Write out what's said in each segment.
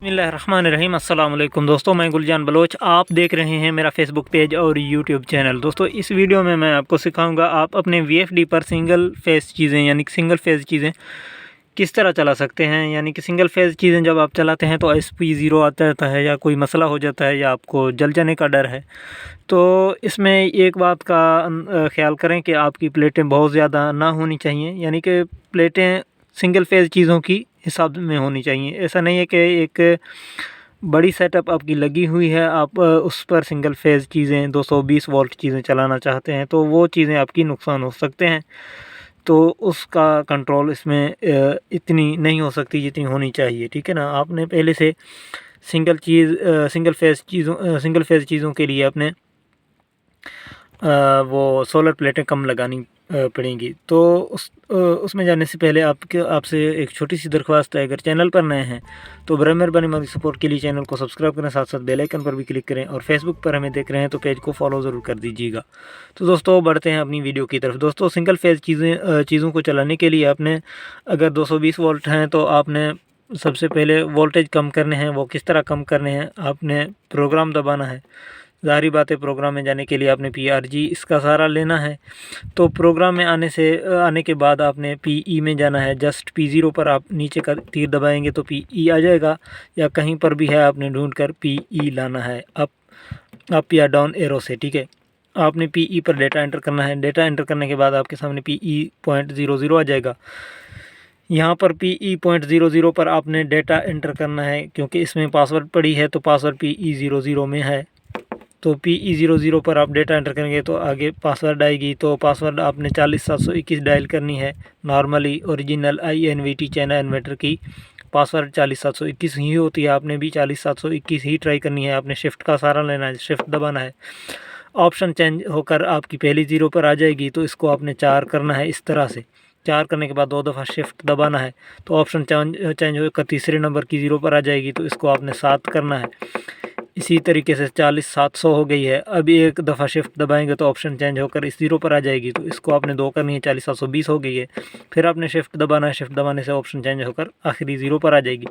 बिस्मिल्लाहिर्रहमानिर्रहीम। अस्सलाम वालेकुम दोस्तों, मैं गुलजान बलोच। आप देख रहे हैं मेरा फेसबुक पेज और यूट्यूब चैनल। दोस्तों, इस वीडियो में मैं आपको सिखाऊंगा आप अपने वीएफडी पर सिंगल फेस चीज़ें यानी कि सिंगल फेस चीज़ें किस तरह चला सकते हैं। यानी कि सिंगल फेस चीज़ें जब आप चलाते हैं तो SP0 आता रहता है या कोई मसला हो जाता है या आपको जल जाने का डर है। तो इसमें एक बात का ख्याल करें कि आपकी प्लेटें बहुत ज़्यादा ना होनी चाहिए, यानी कि प्लेटें सिंगल फेज़ चीज़ों की हिसाब में होनी चाहिए। ऐसा नहीं है कि एक बड़ी सेटअप आपकी लगी हुई है, आप उस पर सिंगल फेज़ चीज़ें 220 वोल्ट चीज़ें चलाना चाहते हैं तो वो चीज़ें आपकी नुकसान हो सकते हैं। तो उसका कंट्रोल इसमें इतनी नहीं हो सकती जितनी होनी चाहिए, ठीक है ना। आपने पहले से सिंगल फेज़ चीज़ों के लिए आपने वो सोलर प्लेटें कम लगानी पड़ेंगी। तो उसमें जाने से पहले आपसे एक छोटी सी दरख्वास्त है, अगर चैनल पर नए हैं तो बराए मेहरबानी हमारी सपोर्ट के लिए चैनल को सब्सक्राइब करें, साथ साथ बेल आइकन पर भी क्लिक करें और फेसबुक पर हमें देख रहे हैं तो पेज को फॉलो ज़रूर कर दीजिएगा। तो दोस्तों, बढ़ते हैं अपनी वीडियो की तरफ। दोस्तों, सिंगल फेज़ चीज़ों को चलाने के लिए आपने अगर 220 वोल्ट हैं तो आपने सबसे पहले वोल्टेज कम करने हैं। वो किस तरह कम करने हैं, आपने प्रोग्राम दबाना है। ज़ाहिर बात है, प्रोग्राम में जाने के लिए आपने PRG इसका सहारा लेना है। तो प्रोग्राम में आने के बाद आपने PE में जाना है। जस्ट P0 पर आप नीचे का तीर दबाएंगे तो PE आ जाएगा, या कहीं पर भी है आपने ढूंढ कर PE लाना है अप या डाउन एरो से, ठीक है। आपने PE पर डेटा एंटर करना है। डेटा एंटर करने के बाद आपके सामने PE.00 आ जाएगा। यहाँ पर PE.00 पर आपने डेटा एंटर करना है, क्योंकि इसमें पासवर्ड पड़ी है तो पासवर्ड PE00 में है। तो PE00 पर आप डेटा एंटर करेंगे तो आगे पासवर्ड आएगी। तो पासवर्ड आपने 40721 डायल करनी है। Normally original INVT China inverter की पासवर्ड 40721 ही होती है। आपने भी 40721 ही ट्राई करनी है। आपने शिफ्ट का सहारा लेना है, शिफ्ट दबाना है। ऑप्शन चेंज होकर आपकी पहली 0 पर आ जाएगी तो इसको आपने 4 करना है। इस तरह से 4 करने के बाद 2 दफ़ा शिफ्ट दबाना है तो ऑप्शन चेंज होकर तीसरे नंबर की 0 पर आ जाएगी तो इसको आपने 7 करना है। इसी तरीके से 40700 हो गई है। अभी एक दफ़ा शिफ्ट दबाएंगे तो ऑप्शन चेंज होकर इस 0 पर आ जाएगी तो इसको आपने 2 करनी है। 40720 हो गई है। फिर आपने शिफ्ट दबाना है। शिफ्ट दबाने से ऑप्शन चेंज होकर आखिरी 0 पर आ जाएगी।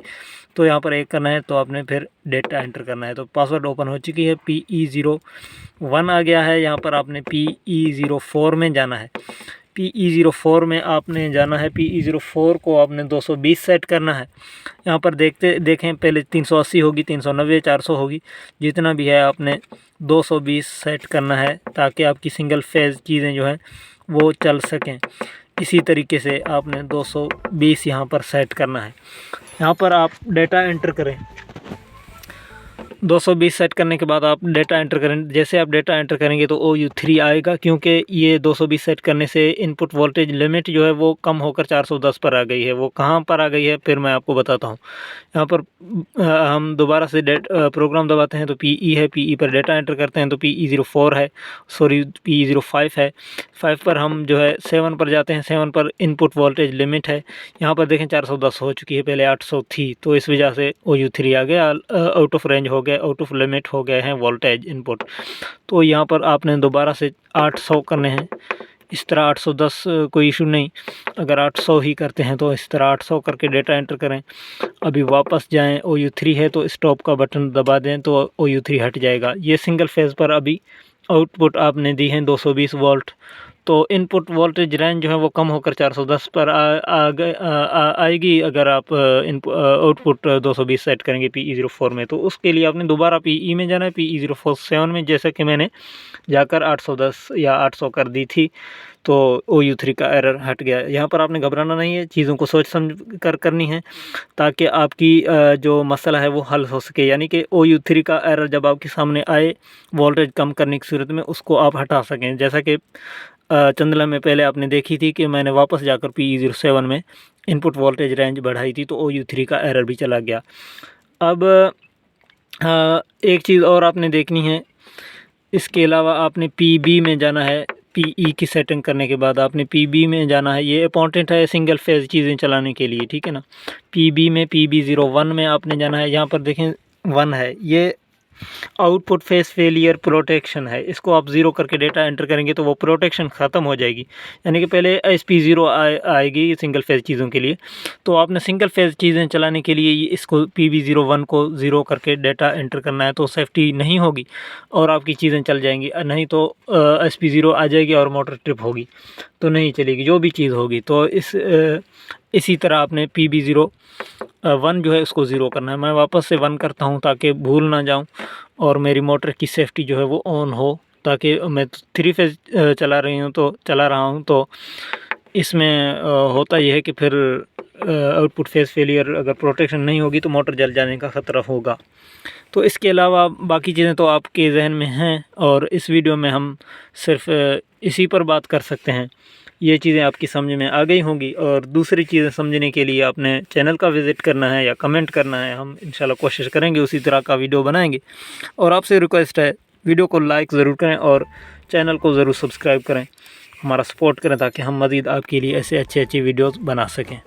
तो यहाँ पर 1 करना है तो आपने फिर डेटा एंटर करना है। तो पासवर्ड ओपन हो चुकी है। PE01 आ गया है। यहाँ पर आपने PE04 में जाना है। PE04 में आपने जाना है। PE04 को आपने 220 सेट करना है। यहाँ पर देखें, पहले 380 होगी, 390, 400 होगी, जितना भी है आपने 220 सेट करना है ताकि आपकी सिंगल फेज़ चीज़ें जो हैं वो चल सकें। इसी तरीके से आपने 220 यहाँ पर सेट करना है। यहाँ पर आप डेटा एंटर करें। 220 सेट करने के बाद आप डेटा एंटर करें। जैसे आप डेटा एंटर करेंगे तो OU3 आएगा, क्योंकि ये 220 सेट करने से इनपुट वोल्टेज लिमिट जो है वो कम होकर 410 पर आ गई है। वो कहाँ पर आ गई है फिर मैं आपको बताता हूँ। यहाँ पर हम दोबारा से प्रोग्राम दबाते हैं तो PE है। PE पर डेटा एंटर करते हैं तो PE04 है, सॉरी PE05 है। 5 पर हम जो है 7 पर जाते हैं। 7 पर इनपुट वोल्टेज लिमिट है। यहाँ पर देखें 410 हो चुकी है, पहले 800 थी, तो इस वजह से OU3 आ गया, आउट ऑफ रेंज हो गया, आउट ऑफ लिमिट हो गए हैं वोल्टेज इनपुट। तो यहाँ पर आपने दोबारा से 800 करने हैं। इस तरह 810 कोई इशू नहीं। अगर 800 ही करते हैं तो इस तरह 800 करके डेटा एंटर करें। अभी वापस जाएं, OU3 है तो स्टॉप का बटन दबा दें तो OU3 हट जाएगा। ये सिंगल फेज़ पर अभी आउटपुट आपने दी है 220 वोल्ट। तो इनपुट वोल्टेज रेंज जो है वो कम होकर 410 पर आएगी अगर आप आउटपुट 220 सेट करेंगे PE04 में। तो उसके लिए आपने दोबारा PE में जाना है, PE047 में, जैसे कि मैंने जाकर 810 या 800 कर दी थी तो OU3 का एरर हट गया। यहाँ पर आपने घबराना नहीं है, चीज़ों को सोच समझ कर करनी है ताकि आपकी जो मसला है वो हल हो सके। यानी कि OU3 का एरर जब आपके सामने आए वोल्टेज कम करने की सूरत में, उसको आप हटा सकें। जैसा कि चंद लम्हे पहले आपने देखी थी कि मैंने वापस जाकर PE07 में इनपुट वोल्टेज रेंज बढ़ाई थी तो OU3 का एरर भी चला गया। अब एक चीज़ और आपने देखनी है, इसके अलावा आपने PB में जाना है। PE की सेटिंग करने के बाद आपने PB में जाना है। ये इंपॉर्टेंट है सिंगल फेज़ चीज़ें चलाने के लिए, ठीक है ना। PB में PB01 में आपने जाना है। यहाँ पर देखें 1 है, ये आउटपुट फेस फेलियर प्रोटेक्शन है, इसको आप 0 करके डेटा एंटर करेंगे तो वो प्रोटेक्शन ख़त्म हो जाएगी। यानी कि पहले SP0 आएगी सिंगल फेज़ चीज़ों के लिए, तो आपने सिंगल फेज़ चीज़ें चलाने के लिए इसको PB01 को 0 करके डेटा एंटर करना है, तो सेफ्टी नहीं होगी और आपकी चीज़ें चल जाएंगी। नहीं तो SP0 आ जाएगी और मोटर ट्रिप होगी तो नहीं चलेगी जो भी चीज़ होगी। तो इसी तरह आपने PB01 जो है उसको 0 करना है। मैं वापस से 1 करता हूँ ताकि भूल ना जाऊँ और मेरी मोटर की सेफ्टी जो है वो ऑन हो, ताकि मैं 3 फेज़ चला रहा हूँ तो इसमें होता यह है कि फिर आउटपुट फेज़ फेलियर अगर प्रोटेक्शन नहीं होगी तो मोटर जल जाने का ख़तरा होगा। तो इसके अलावा बाकी चीज़ें तो आपके जहन में हैं और इस वीडियो में हम सिर्फ इसी पर बात कर सकते हैं। ये चीज़ें आपकी समझ में आ गई होंगी और दूसरी चीज़ें समझने के लिए आपने चैनल का विज़िट करना है या कमेंट करना है। हम इंशाल्लाह कोशिश करेंगे उसी तरह का वीडियो बनाएंगे। और आपसे रिक्वेस्ट है, वीडियो को लाइक ज़रूर करें और चैनल को ज़रूर सब्सक्राइब करें, हमारा सपोर्ट करें ताकि हम मज़ीद आपके लिए ऐसे अच्छे वीडियोज़ बना सकें।